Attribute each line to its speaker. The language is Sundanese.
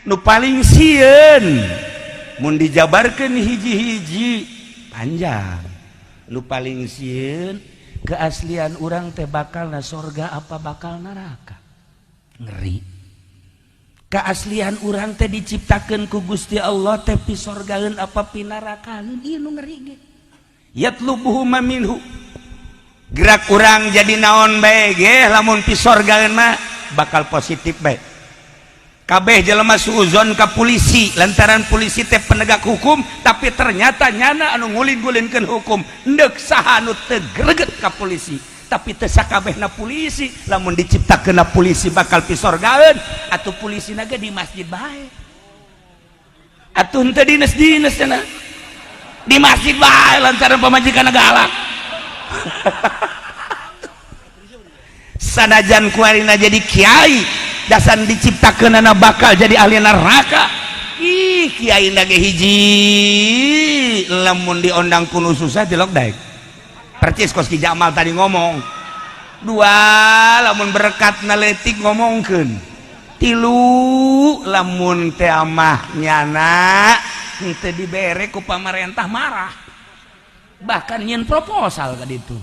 Speaker 1: nu paling sieun mun dijabarkeun hiji-hiji panjang. Nu paling sieun keaslian urang teh bakalna sorga apa bakal neraka. Ngeri. Keaslian urang teh diciptakeun ku Gusti Allah teh pi sorgaeun apa pi narakaeun. Ieu nu ngeri ge. Yatlubuhu minhu. Gerak urang jadi naon bae ge lamun pi sorgaeun mah bakal positif bae. Kabeh jelema suuzon ka polisi lantaran polisi teh penegak hukum tapi ternyata nyana anu ngulin-ngulinkeun hukum neuk saha anu teu greget ka polisi tapi teu sakabehna polisi lamun diciptakeunna polisi bakal pi sorgaeun atuh polisina ge di masjid bae atuh henteu dinas-dinas cenah di masjid bae lantaran pamajikanna galak sanajan kuarina jadi kiai dasan diciptakeunana bakal jadi ahli neraka. Ih kiai ge hiji lamun diondang kuno susah dilok daek percis kos Ki Jamal tadi ngomong dua lamun berkat naletik ngomongkeun tilu lamun teh amah nyana henteu dibere ku pamarentah marah bahkan nyen proposal ka ditu